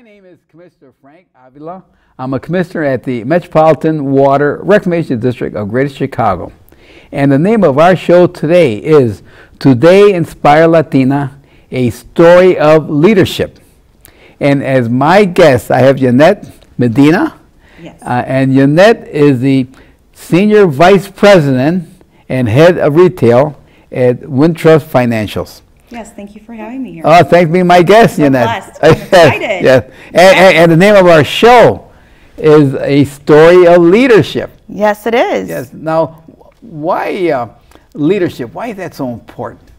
My name is Commissioner Frank Avila. I'm a commissioner at the Metropolitan Water Reclamation District of Greater Chicago. And the name of our show today is Today Inspire Latina, a story of leadership. And as my guest, I have Yaneth Medina. Yes. And Yaneth is the Senior Vice President and Head of Retail at Wintrust Financials. Yes, thank you for having me here. Oh, thanks for being my guest, I'm Yaneth. blessed. I'm excited. Yes. And the name of our show is A Story of Leadership. Yes, it is. Yes. Now, why leadership? Why is that so important?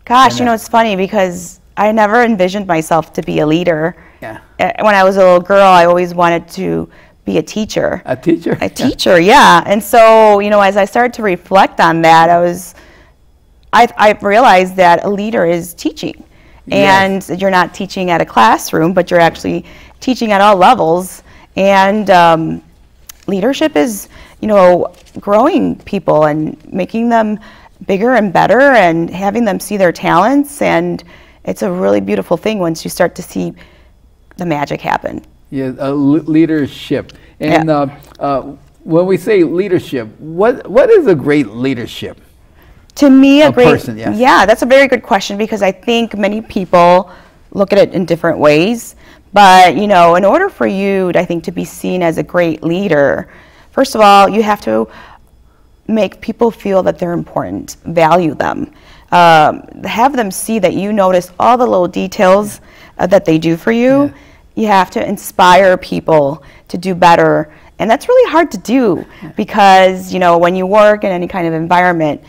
Gosh, you know, it's funny because I never envisioned myself to be a leader. Yeah. When I was a little girl, I always wanted to be a teacher. A teacher? A teacher, yeah. And so, you know, as I started to reflect on that, I realized that a leader is teaching. And Yes. you're not teaching at a classroom, but you're actually teaching at all levels. And leadership is, you know, growing people and making them bigger and better and having them see their talents. And it's a really beautiful thing once you start to see the magic happen. Yeah, leadership. And when we say leadership, what is a great leadership? To me, a great person, yes. Yeah, that's a very good question because I think many people look at it in different ways. But, you know, in order for you, I think, to be seen as a great leader, first of all, you have to make people feel that they're important, value them, have them see that you notice all the little details that they do for you. Yeah. You have to inspire people to do better. And that's really hard to do because, you know, when you work in any kind of environment,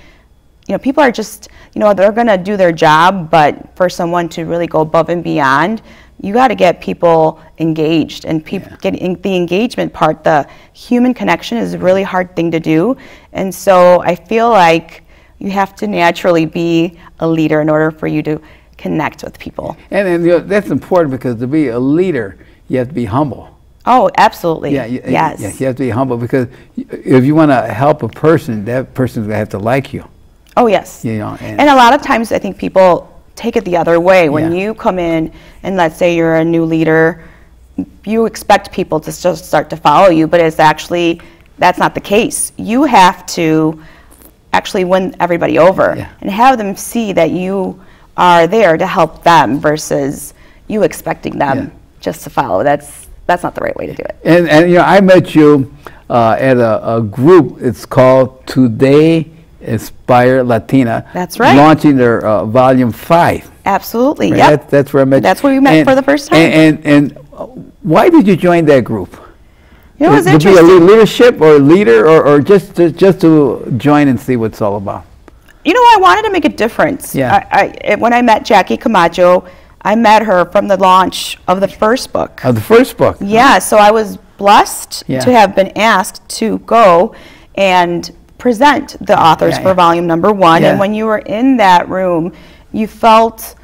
you know, people are just, you know, they're going to do their job, but for someone to really go above and beyond, you got to get people engaged. And people getting the engagement part, the human connection is a really hard thing to do. And so I feel like you have to naturally be a leader in order for you to connect with people. And you know, that's important because to be a leader, you have to be humble. Oh, absolutely. Yeah, yes. You have to be humble because if you want to help a person, that person's going to have to like you. Oh, yes. You know, and a lot of times I think people take it the other way. When you come in and let's say you're a new leader, you expect people to just start to follow you, but it's actually, that's not the case. You have to actually win everybody over and have them see that you are there to help them versus you expecting them just to follow. That's not the right way to do it. And you know, I met you at a group. It's called Today Inspire Latina. That's right. Launching their volume 5. Absolutely. Right? Yeah. That's where I met you. That's where we met for the first time. And why did you join that group? You know, it was to interesting. be a leadership or leader or just to join and see what it's all about? You know, I wanted to make a difference. Yeah. When I met Jackie Camacho, I met her from the launch of the first book. Of the first book. Yeah, so I was blessed to have been asked to go and present the authors for volume number 1. And when you were in that room, you felt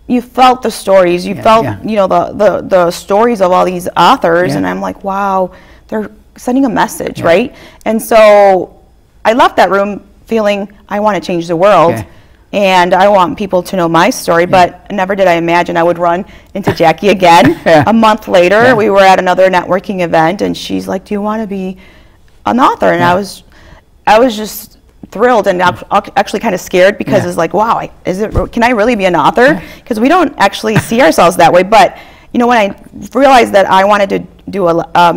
the stories. You felt, you know, the stories of all these authors. And I'm like, wow, they're sending a message, right? And so I left that room feeling I want to change the world. And I want people to know my story, but never did I imagine I would run into Jackie again. A month later, we were at another networking event, and she's like, do you want to be an author? And I was just thrilled and actually kind of scared because it's like, wow, can I really be an author? Because we don't actually see ourselves that way. But you know, when I realized that I wanted to do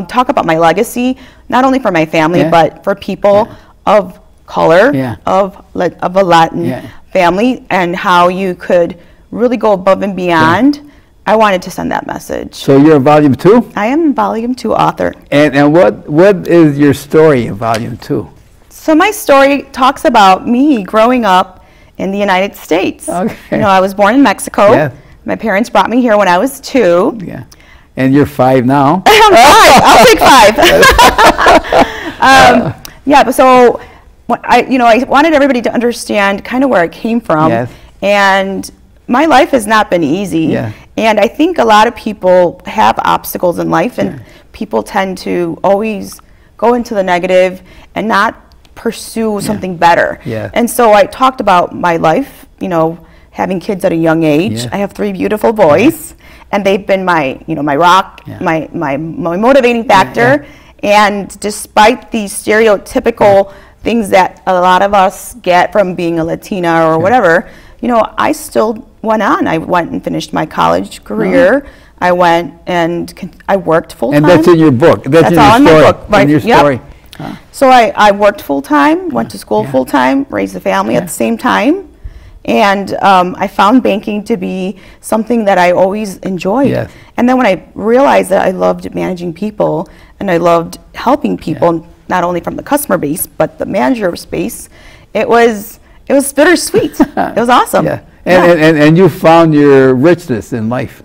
talk about my legacy, not only for my family, but for people of color, of a Latin family, and how you could really go above and beyond, I wanted to send that message. So you're in volume 2? I am volume 2 author. And what is your story in volume 2? So my story talks about me growing up in the United States. You know, I was born in Mexico. My parents brought me here when I was 2. And you're 5 now. I'm 5. I'll take 5. But so I wanted everybody to understand kind of where I came from. And my life has not been easy. And I think a lot of people have obstacles in life, and people tend to always go into the negative and not pursue something better. And so I talked about my life, you know, having kids at a young age. I have 3 beautiful boys. and they've been my, my rock, my motivating factor. And despite these stereotypical things that a lot of us get from being a Latina or whatever, I still went on. I went and finished my college career. I went and I worked full time. And that's in your book. That's all in your story. my book. Right? In your story. So I worked full time, went to school full time, raised a family at the same time. And I found banking to be something that I always enjoyed. And then when I realized that I loved managing people and I loved helping people, not only from the customer base, but the manager space, it was bittersweet. It was awesome. And you found your richness in life.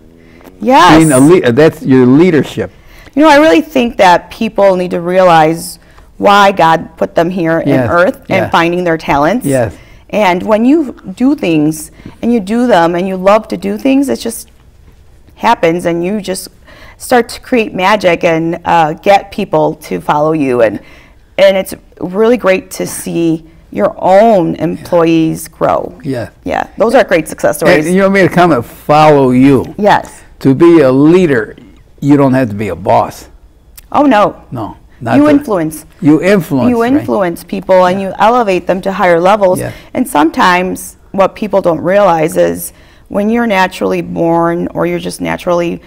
Yes. That's your leadership. I really think that people need to realize why God put them here in earth and finding their talents. And when you do things and you do them and you love to do things, it just happens and you just start to create magic and get people to follow you. And it's really great to see your own employees grow. Yeah, those are great success stories. And you made a comment, follow you. Yes. To be a leader, you don't have to be a boss. Oh, no. No. You influence. You influence. You influence people and you elevate them to higher levels. And sometimes what people don't realize is when you're naturally born or you're just naturally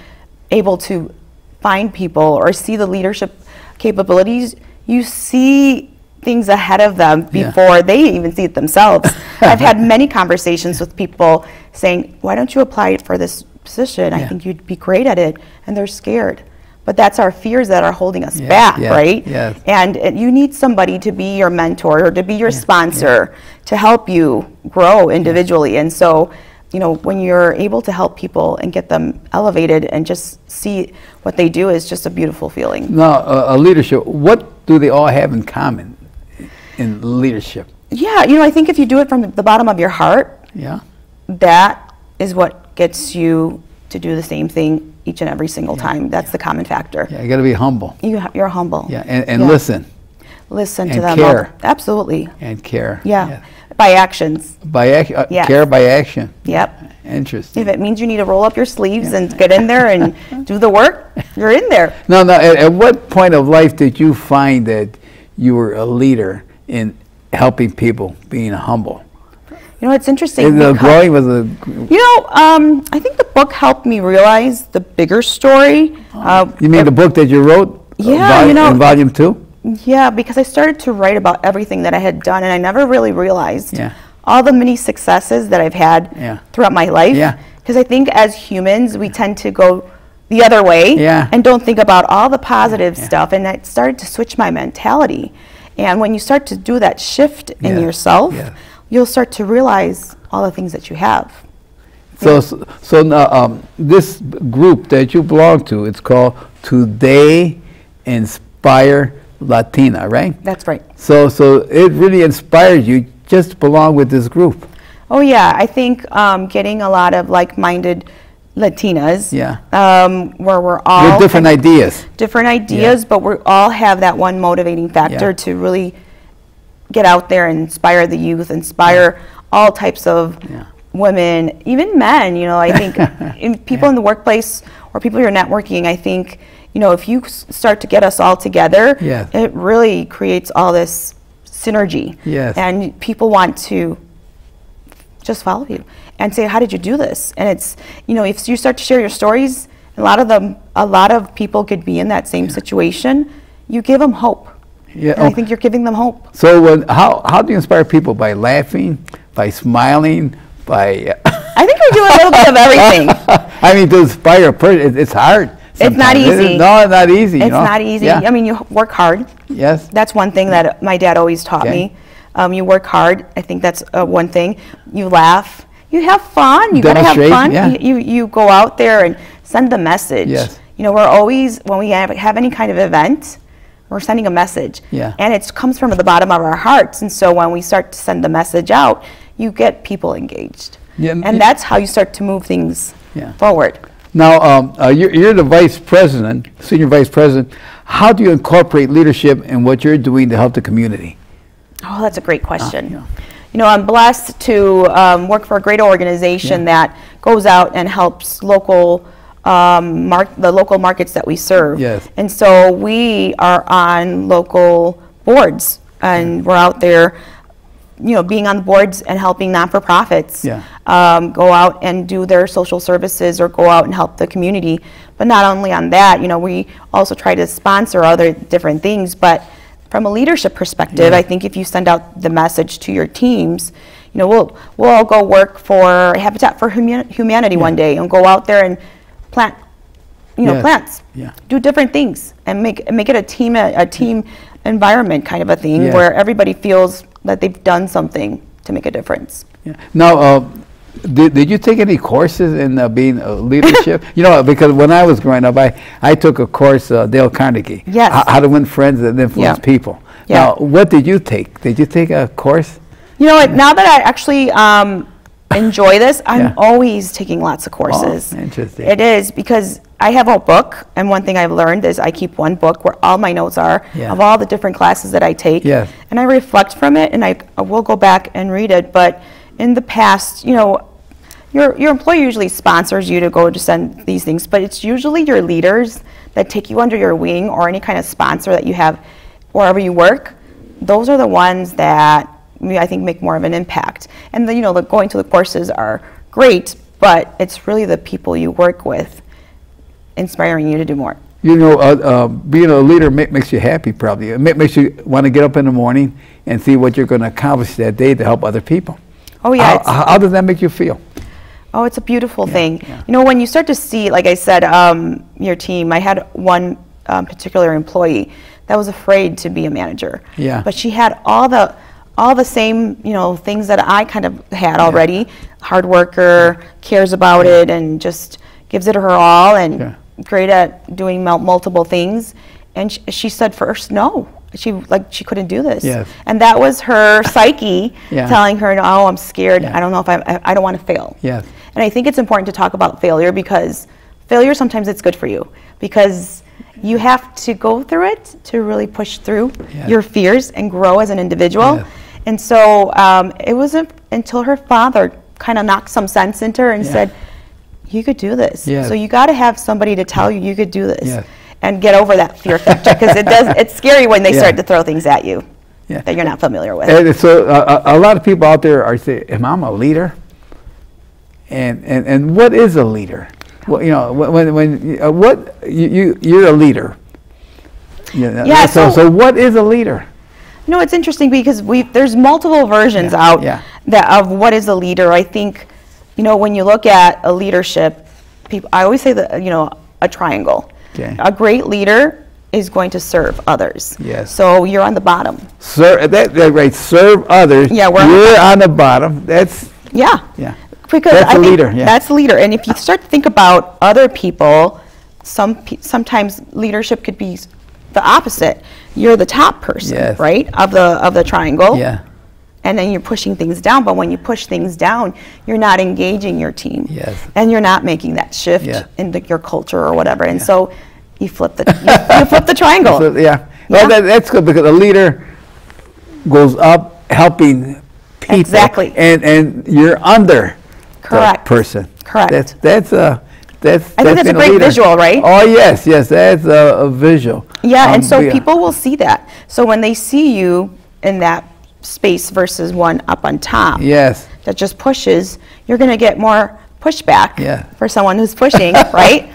able to find people or see the leadership capabilities, you see things ahead of them before they even see it themselves. I've had many conversations with people saying, why don't you apply for this position? I think you'd be great at it. And they're scared. But that's our fears that are holding us back, right? And you need somebody to be your mentor or to be your sponsor to help you grow individually. And so, when you're able to help people and get them elevated and just see what they do is just a beautiful feeling. Now, leadership, what do they all have in common in leadership? Yeah, I think if you do it from the bottom of your heart, that is what gets you to do the same thing each and every single time. That's the common factor. You got to be humble. You're humble. And listen. Listen and to them. Care. Absolutely. And care. By actions. By action. Care by action. Yep. Interesting. If it means you need to roll up your sleeves and get in there and do the work, you're in there. No. At what point of life did you find that you were a leader in helping people, being humble? It's interesting. Growing was a. I think the book helped me realize the bigger story. You mean the book that you wrote? In volume 2? Yeah, because I started to write about everything that I had done, and I never really realized all the many successes that I've had throughout my life. Because I think as humans, we tend to go the other way and don't think about all the positive stuff. And it started to switch my mentality. And when you start to do that shift in yourself, you'll start to realize all the things that you have. So now, this group that you belong to, it's called Today Inspire Latina, right? That's right. So it really inspires you just to belong with this group. Oh yeah, I think getting a lot of like-minded Latinas, where we're all with different ideas, but we all have that one motivating factor to really get out there and inspire the youth, inspire all types of women, even men. I think people in the workplace or people you're networking, I think, if you start to get us all together, it really creates all this synergy. And people want to just follow you and say, how did you do this? And it's, if you start to share your stories, a lot of people could be in that same situation. You give them hope. And I think you're giving them hope. So how do you inspire people? By laughing, by smiling, by... I think we do a little bit of everything. I mean, to inspire a person, it's hard. It's not easy. No, it's not easy. It's not easy. I mean, you work hard. That's one thing that my dad always taught me. You work hard. I think that's one thing. You laugh. You have fun. You gotta have fun. You go out there and send the message. We're always, when we have any kind of event, we're sending a message. And it comes from the bottom of our hearts. And so when we start to send the message out, you get people engaged. And that's how you start to move things forward. Now, you're the vice president, senior vice president. How do you incorporate leadership in what you're doing to help the community? Oh, that's a great question. I'm blessed to work for a great organization that goes out and helps local the local markets that we serve. Yes. And so we are on local boards, and we're out there, being on the boards and helping not-for-profits go out and do their social services or go out and help the community. But not only on that, we also try to sponsor other different things. But from a leadership perspective, I think if you send out the message to your teams, we'll all go work for Habitat for Humanity one day and go out there and plant, plants, do different things, and make it a team environment kind of a thing where everybody feels that they've done something to make a difference. Now, did you take any courses in being a leadership? Because when I was growing up, I took a course, Dale Carnegie, how to win friends and influence people. Now, what did you take? Did you take a course? Now that I actually enjoy this, I'm always taking lots of courses. Oh, interesting. It is, because I have a book, and one thing I've learned is I keep one book where all my notes are of all the different classes that I take, and I reflect from it, and I will go back and read it. But in the past, your employer usually sponsors you to go to send these things, but it's usually your leaders that take you under your wing, or any kind of sponsor that you have wherever you work. Those are the ones that I think make more of an impact. And going to the courses are great, but it's really the people you work with inspiring you to do more. Being a leader makes you happy, probably. It makes you want to get up in the morning and see what you're going to accomplish that day to help other people. Oh, yeah. How does that make you feel? Oh, it's a beautiful thing. When you start to see, like I said, your team, I had one particular employee that was afraid to be a manager. But she had all the same, things that I kind of had already. Hard worker, cares about it, and just gives it her all, and great at doing multiple things. And she said first no. She couldn't do this. And that was her psyche telling her, no, I'm scared. I don't know if I don't want to fail. And I think it's important to talk about failure, because failure, sometimes it's good for you, because you have to go through it to really push through your fears and grow as an individual. And so it wasn't until her father kind of knocked some sense into her and said, you could do this. So you got to have somebody to tell you could do this, and get over that fear factor, because it's scary when they start to throw things at you that you're not familiar with. And so a lot of people out there are saying, am I a leader? And what is a leader? Well, you're a leader. So what is a leader? It's interesting, because there's multiple versions out of what is a leader. I think, when you look at a leadership, I always say that, a triangle. A great leader is going to serve others. So you're on the bottom. Serve others. We're on the bottom. That's because that's a leader. That's a leader. And if you start to think about other people, sometimes leadership could be the opposite. You're the top person, right, of the triangle. And then you're pushing things down. But when you push things down, you're not engaging your team. And you're not making that shift into your culture or whatever. And so you flip the you flip the triangle. Well, that's good, because a leader goes up helping people. And you're under the person. That's I think that's a great visual, right? Oh, yes, that's a visual. And so people will see that. So when they see you in that space versus one up on top that just pushes, you're going to get more pushback for someone who's pushing, right?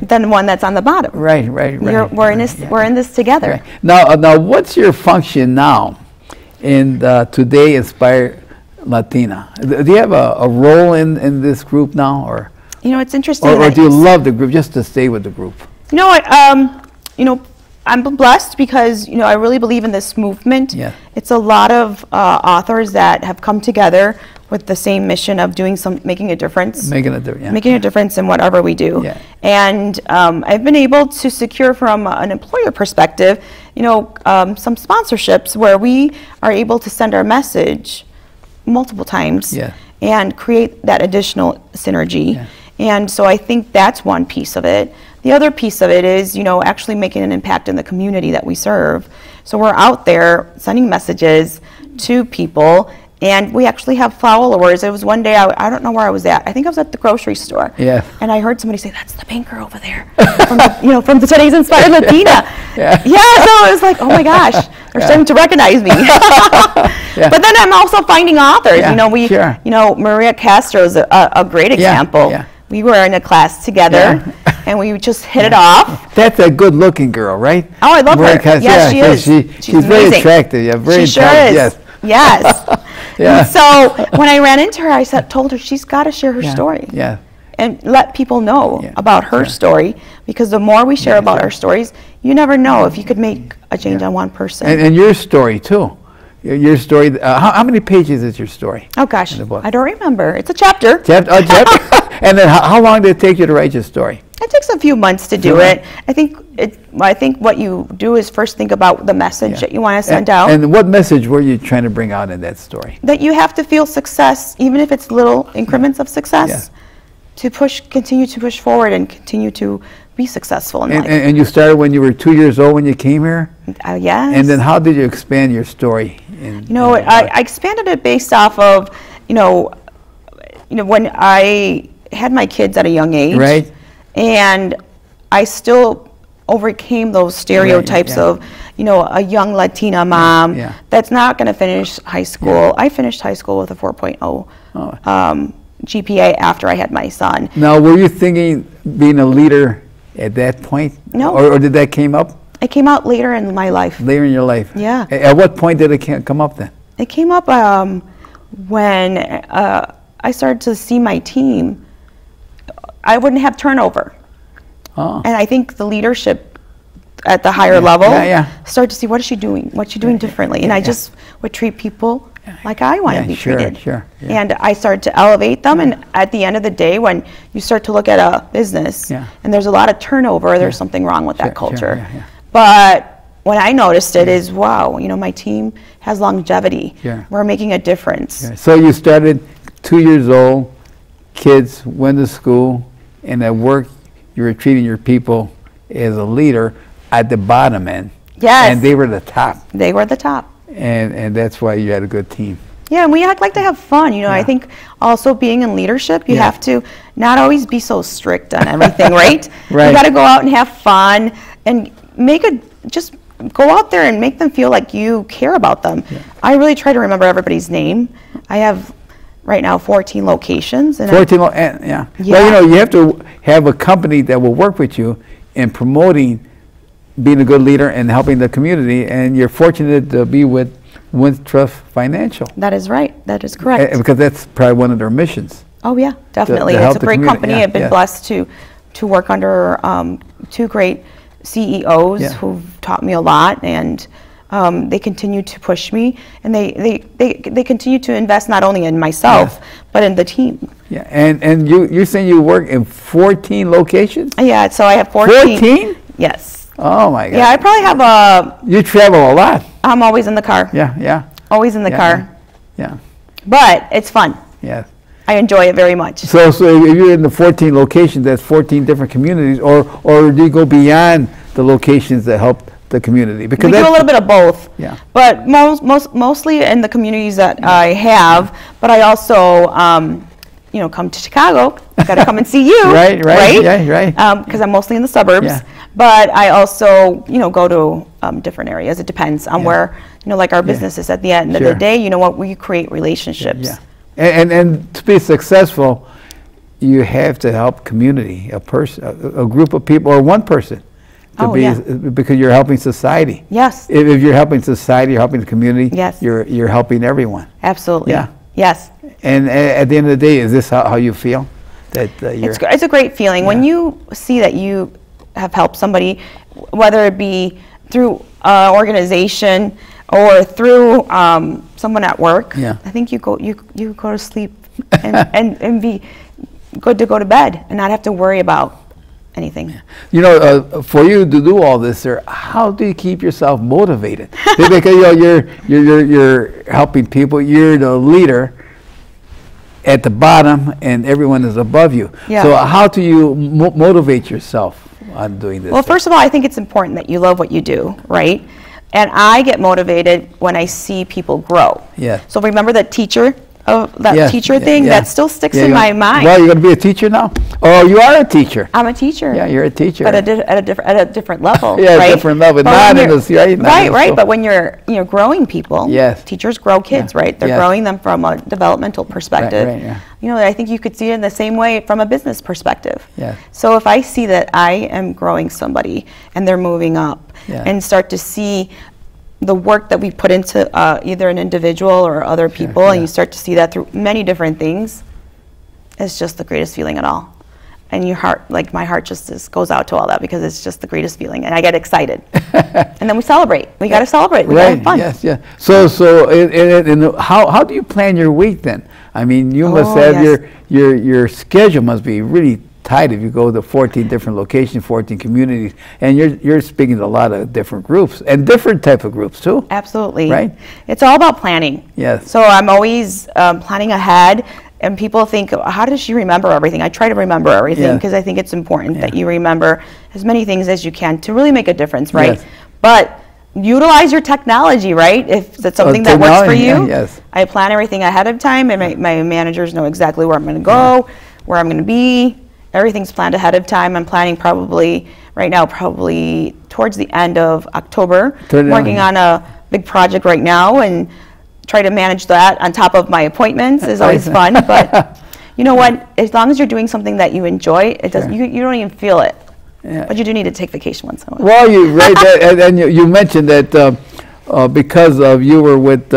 Than one that's on the bottom. We're in this together. Now, what's your function now in Today Inspire Latina? Do you have a role in this group now, or? It's interesting. Or do you love the group just to stay with the group? I'm blessed, because I really believe in this movement. It's a lot of authors that have come together with the same mission of making a difference. Making a difference in whatever we do. And I've been able to secure, from an employer perspective, some sponsorships where we are able to send our message multiple times and create that additional synergy. And so I think that's one piece of it. The other piece of it is, actually making an impact in the community that we serve. So we're out there sending messages to people And we actually have followers. It was one day, I don't know where I was at. I think I was at the grocery store. Yeah. And I heard somebody say, "That's the banker over there," from the, from the Today's Inspired Latina. Yeah. So it was like, oh my gosh, they're starting to recognize me. But then I'm also finding authors. Maria Castro is a great example. We were in a class together, and we just hit it off. That's a good-looking girl, right? Oh, I love her. Yes, she is. She's very attractive. Yeah, very she sure is. Yes. Yeah. So when I ran into her, I told her she's got to share her story. Yeah. And let people know about her story, because the more we share about our stories, you never know if you could make a change on one person. And your story too. Your story. How many pages is your story? Oh gosh, I don't remember. It's a chapter. Chapter. And then how long did it take you to write your story? It takes a few months to do it. I think what you do is first think about the message that you want to send out. And what message were you trying to bring out in that story? That you have to feel success, even if it's little increments of success, to continue to push forward and continue to be successful in life. And you started when you were 2 years old when you came here? Yes. And then how did you expand your story? I expanded it based off of, when I had my kids at a young age. Right. And I still overcame those stereotypes of, a young Latina mom that's not going to finish high school. I finished high school with a 4.0 GPA after I had my son. Now, were you thinking being a leader at that point? No. Or did that came up? It came out later in my life. Later in your life? Yeah. At what point did it come up then? It came up when I started to see my team. I wouldn't have turnover. And I think the leadership at the higher level started to see, what is she doing? What's she doing differently? And I just would treat people like I want to be treated. And I started to elevate them. And at the end of the day, when you start to look at a business and there's a lot of turnover, there's something wrong with that culture. But when I noticed it is, wow, my team has longevity. We're making a difference. So you started 2 years old, kids went to school, and at work you were treating your people as a leader at the bottom end. Yes. And they were the top. They were the top. And that's why you had a good team. Yeah, and we like to have fun. I think also being in leadership, you have to not always be so strict on everything, right? You got to go out and have fun and just go out there and make them feel like you care about them. I really try to remember everybody's name. I have right now 14 locations. And 14, Well, you have to have a company that will work with you in promoting being a good leader and helping the community, and you're fortunate to be with Wintrust Financial. That is right. That is correct. Because that's probably one of their missions. Oh yeah, definitely. It's a great company. I've been blessed to work under two great CEOs who've taught me a lot, and they continue to push me, and they continue to invest not only in myself but in the team. Yeah, and you're saying you work in 14 locations? Yeah, so I have 14. 14? Yes. Oh my God. Yeah, I probably have You travel a lot. I'm always in the car. Yeah. Always in the car. Yeah. But it's fun. Yeah. I enjoy it very much. So if you're in the 14 locations, that's 14 different communities, or do you go beyond the locations that help the community? Because we do a little bit of both. Yeah. But mostly in the communities that I have, but I also come to Chicago. I got to come and see you. Right. Yeah, right. Because I'm mostly in the suburbs. Yeah. But I also, go to different areas. It depends on where, like our business is. At the end of the day, we create relationships. Yeah. And to be successful, you have to help community, a person, a group of people, or one person, because you're helping society. Yes. If you're helping society, you're helping the community. Yes. You're helping everyone. Absolutely. Yeah. Yes. And at the end of the day, is this how you feel? That it's a great feeling when you see that you have helped somebody, whether it be through an organization or through someone at work. Yeah. I think you go to sleep and be good to go to bed and not have to worry about anything. For you to do all this, sir, how do you keep yourself motivated? Because you're helping people. You're the leader at the bottom, and everyone is above you. Yeah. So how do you motivate yourself on doing this? Well, first of all, I think it's important that you love what you do, right? And I get motivated when I see people grow. Yeah. So remember that teacher thing? That still sticks in my mind. Well, you're going to be a teacher now? Oh, you are a teacher. I'm a teacher. Yeah, you're a teacher. But at a different level, yeah, right? a different level. Not in this, right? Right. But when you're growing people, yes. Teachers grow kids, right? They're growing them from a developmental perspective. Right, yeah. I think you could see it in the same way from a business perspective. Yeah. So if I see that I am growing somebody and they're moving up and start to see the work that we put into either an individual or other people, and you start to see that through many different things, it's just the greatest feeling at all. And your heart, like my heart just goes out to all that because it's just the greatest feeling, and I get excited. And then we celebrate. We got to celebrate. We got to have fun. Yes, yes. So how do you plan your week then? I mean, you must have your schedule must be really tight if you go to 14 different locations, 14 communities, and you're speaking to a lot of different groups and different type of groups too. Absolutely. Right? It's all about planning. Yes. So I'm always planning ahead, and people think, how does she remember everything? I try to remember everything because I think it's important that you remember as many things as you can to really make a difference, right? Yes. But utilize your technology, right? If that's something that works for you. Yes. I plan everything ahead of time, and my managers know exactly where I'm going to go, where I'm going to be. Everything's planned ahead of time. I'm planning probably towards the end of October. Working on a big project right now and try to manage that on top of my appointments is always fun. But you know what? As long as you're doing something that you enjoy, it doesn't. You don't even feel it. Yeah. But you do need to take vacation once in a while. Well, and you mentioned that because of you were with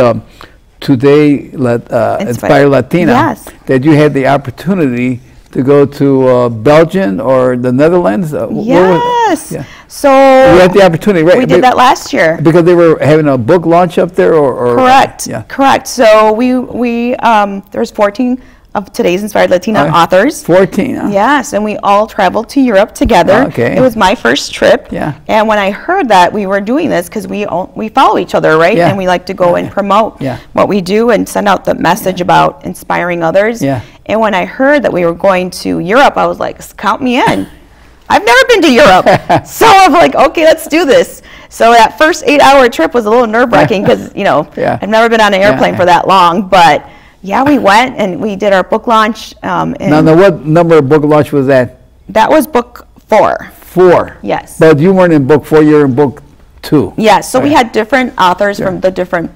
Today Inspire Latina, that you had the opportunity to go to Belgium or the Netherlands? Yes. So we had the opportunity, right? We did that last year. Because they were having a book launch up there, or correct. Correct. So we there's 14 of Today's Inspired Latina authors. 14. Huh? Yes, and we all traveled to Europe together. Okay. It was my first trip. Yeah. And when I heard that we were doing this, because we follow each other, right? Yeah. And we like to go and promote what we do and send out the message about inspiring others. Yeah. And when I heard that we were going to Europe, I was like, count me in. I've never been to Europe. So I'm like, okay, let's do this. So that first 8-hour trip was a little nerve-wracking because, I've never been on an airplane for that long. But yeah, we went and we did our book launch. Now, what number of book launch was that? That was book 4. 4? Yes. But you weren't in book 4, you were in book 2. Yes, so we had different authors from the different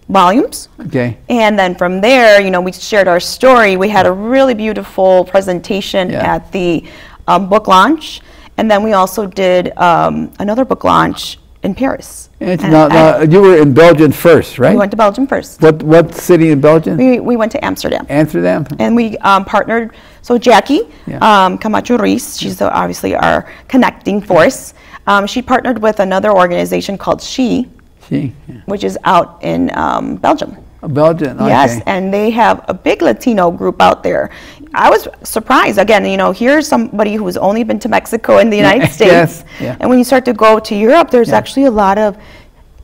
volumes. Okay. And then from there, we shared our story. We had a really beautiful presentation at the book launch. And then we also did another book launch in Paris. Now, you were in Belgium first, right? We went to Belgium first. What city in Belgium? We went to Amsterdam. Amsterdam? And we partnered, so Jackie Camacho Ruiz, she's obviously our connecting force. She partnered with another organization called which is out in Belgium. Belgium, okay. Yes, and they have a big Latino group out there. I was surprised. Again, here's somebody who's only been to Mexico and the United States. And when you start to go to Europe, there's actually a lot of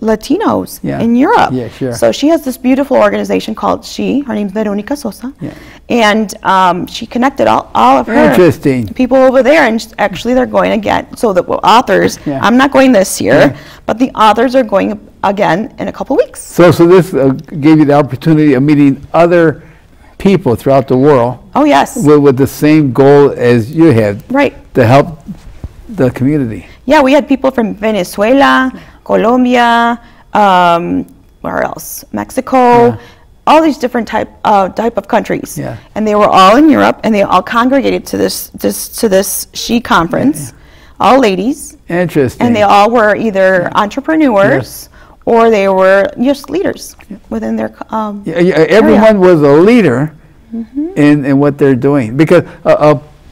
Latinos in Europe. Yeah, sure. So she has this beautiful organization called Her name's Veronica Sosa. Yeah. And she connected all of her people over there, and actually they're going again. So the authors, I'm not going this year, but the authors are going again in a couple weeks. So this gave you the opportunity of meeting other people throughout the world. Oh, yes. With the same goal as you had. Right. To help the community. Yeah, we had people from Venezuela, Colombia, where else? Mexico, all these different type of countries. Yeah. And they were all in Europe, and they all congregated to this She conference, all ladies. Interesting. And they all were either entrepreneurs or they were just leaders within their everyone was a leader in what they're doing, because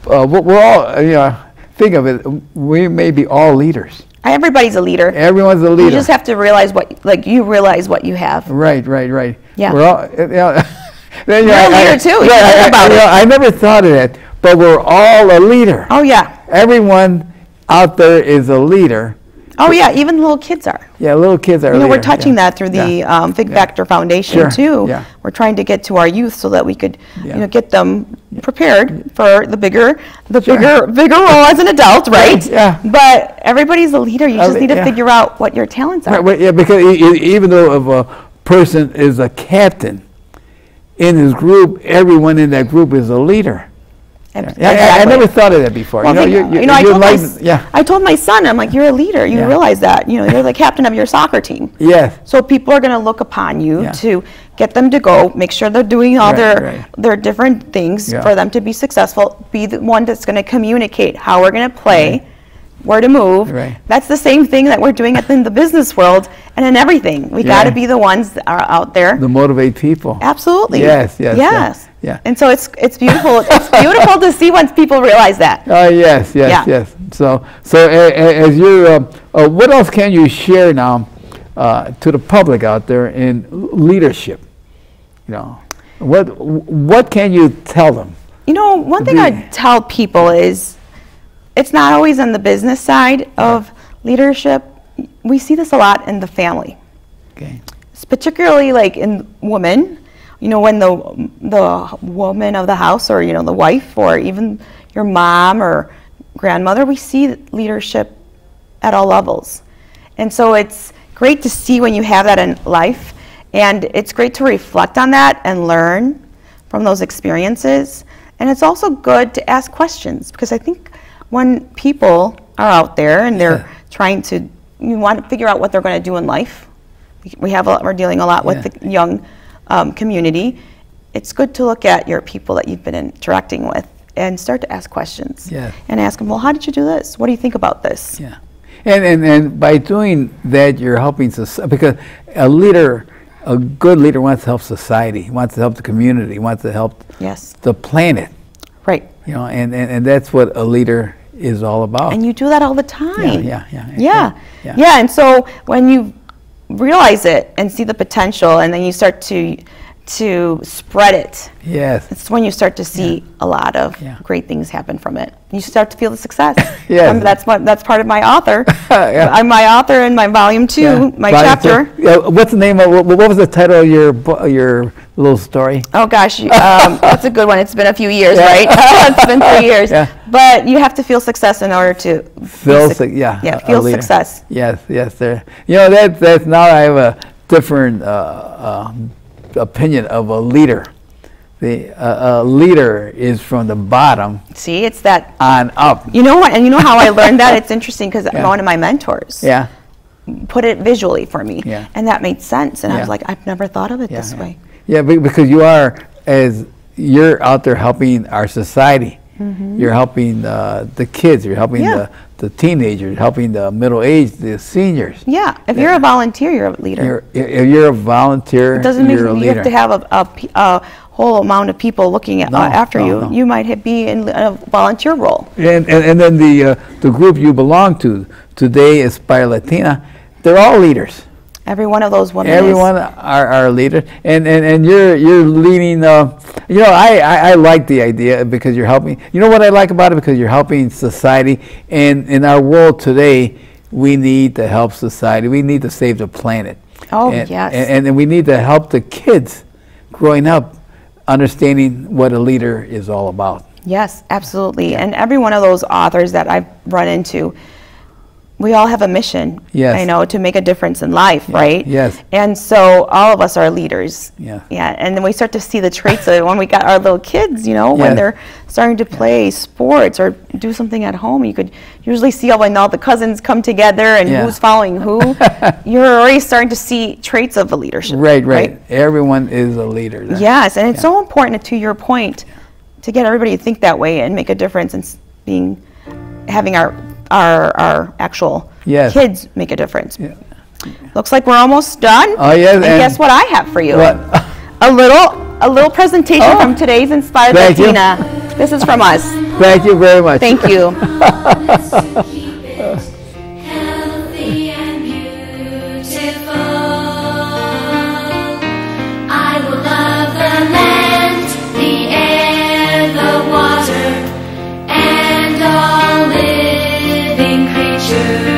we're all think of it, we may be all leaders. Everybody's a leader. Everyone's a leader. You just have to realize you realize what you have. Right. Yeah. We're all, you're a leader too. I never thought of that, but we're all a leader. Oh yeah. Everyone out there is a leader. Oh yeah, even little kids are. Yeah, little kids are. We're touching that through the Fig Factor Foundation too. Yeah. We're trying to get to our youth so that we could, get them prepared for the bigger role as an adult, right? Yeah. But everybody's a leader. You just need to figure out what your talents are. Right. Yeah, because even though if a person is a captain in his group, everyone in that group is a leader. Exactly. I never thought of that before. Well, I told my son, I'm like, you're a leader. You realize that. You're the captain of your soccer team. Yes. So people are going to look upon you to get them to go, make sure they're doing all their different things for them to be successful, be the one that's going to communicate how we're going to play, where to move. Right. That's the same thing that we're doing in the business world and in everything. We got to be the ones that are out there. To motivate people. Absolutely. Yes. Yeah. And so it's beautiful. It's beautiful to see once people realize that. Oh yes. So as you're, what else can you share now to the public out there in leadership? What can you tell them? One thing I tell people is, it's not always on the business side of leadership. We see this a lot in the family. Okay. It's particularly like in women. When the woman of the house, or the wife, or even your mom or grandmother, we see leadership at all levels. And so it's great to see when you have that in life, and it's great to reflect on that and learn from those experiences. And it's also good to ask questions, because I think when people are out there and they're trying to, you want to figure out what they're going to do in life. We're dealing a lot with the young community. It's good to look at your people that you've been interacting with and start to ask questions. And ask them, well, how did you do this? What do you think about this? Yeah. And by doing that, you're helping society, because a good leader wants to help society, wants to help the community, wants to help the planet. Right. And that's what a leader is all about. And you do that all the time. Yeah. And so when you realize it and see the potential, and then you start to spread it. Yes. It's when you start to see a lot of great things happen from it. You start to feel the success. Yes. That's part of my author. I'm my author in my volume 2, my chapter. What's the name of, what was the title of your little story? Oh gosh, that's a good one. It's been a few years, right? It's been 3 years. But you have to feel success in order to feel success. Yes. There. That's now I have a different opinion of a leader. A leader is from the bottom. See, it's that on up. You know what? And you know how I learned that? It's interesting, because one of my mentors put it visually for me, and that made sense. And I was like, I've never thought of it this way. Yeah, because you're out there helping our society. You're helping the kids. You're helping the teenagers. Helping the middle-aged, the seniors. Yeah. If you're a volunteer, you're a leader. If you're a volunteer, it doesn't mean you're a leader. You have to have a whole amount of people looking after you. No. You might be in a volunteer role. And then the group you belong to, Today Aspire Latina, they're all leaders. Every one of those women. Everyone are leaders, and you're leading. I like the idea, because you're helping. You know what I like about it? Because you're helping society, and in our world today, we need to help society. We need to save the planet. Oh, yes. And we need to help the kids growing up understanding what a leader is all about. Yes, absolutely. And every one of those authors that I've run into, we all have a mission, to make a difference in life, right? Yes. And so all of us are leaders. Yeah. And then we start to see the traits of when we got our little kids, when they're starting to play sports or do something at home. You could usually see when all the cousins come together and who's following who. You're already starting to see traits of a leadership. Right. Everyone is a leader. Yes, and it's so important, to your point, to get everybody to think that way and make a difference in having our actual kids make a difference. Looks like we're almost done. Oh yes. And guess what I have for you? What? A little presentation from today's Inspired Latina. This is from us. Thank you very much. Thank you. Healthy and beautiful. I will love the land, the air, the water, and all living creatures.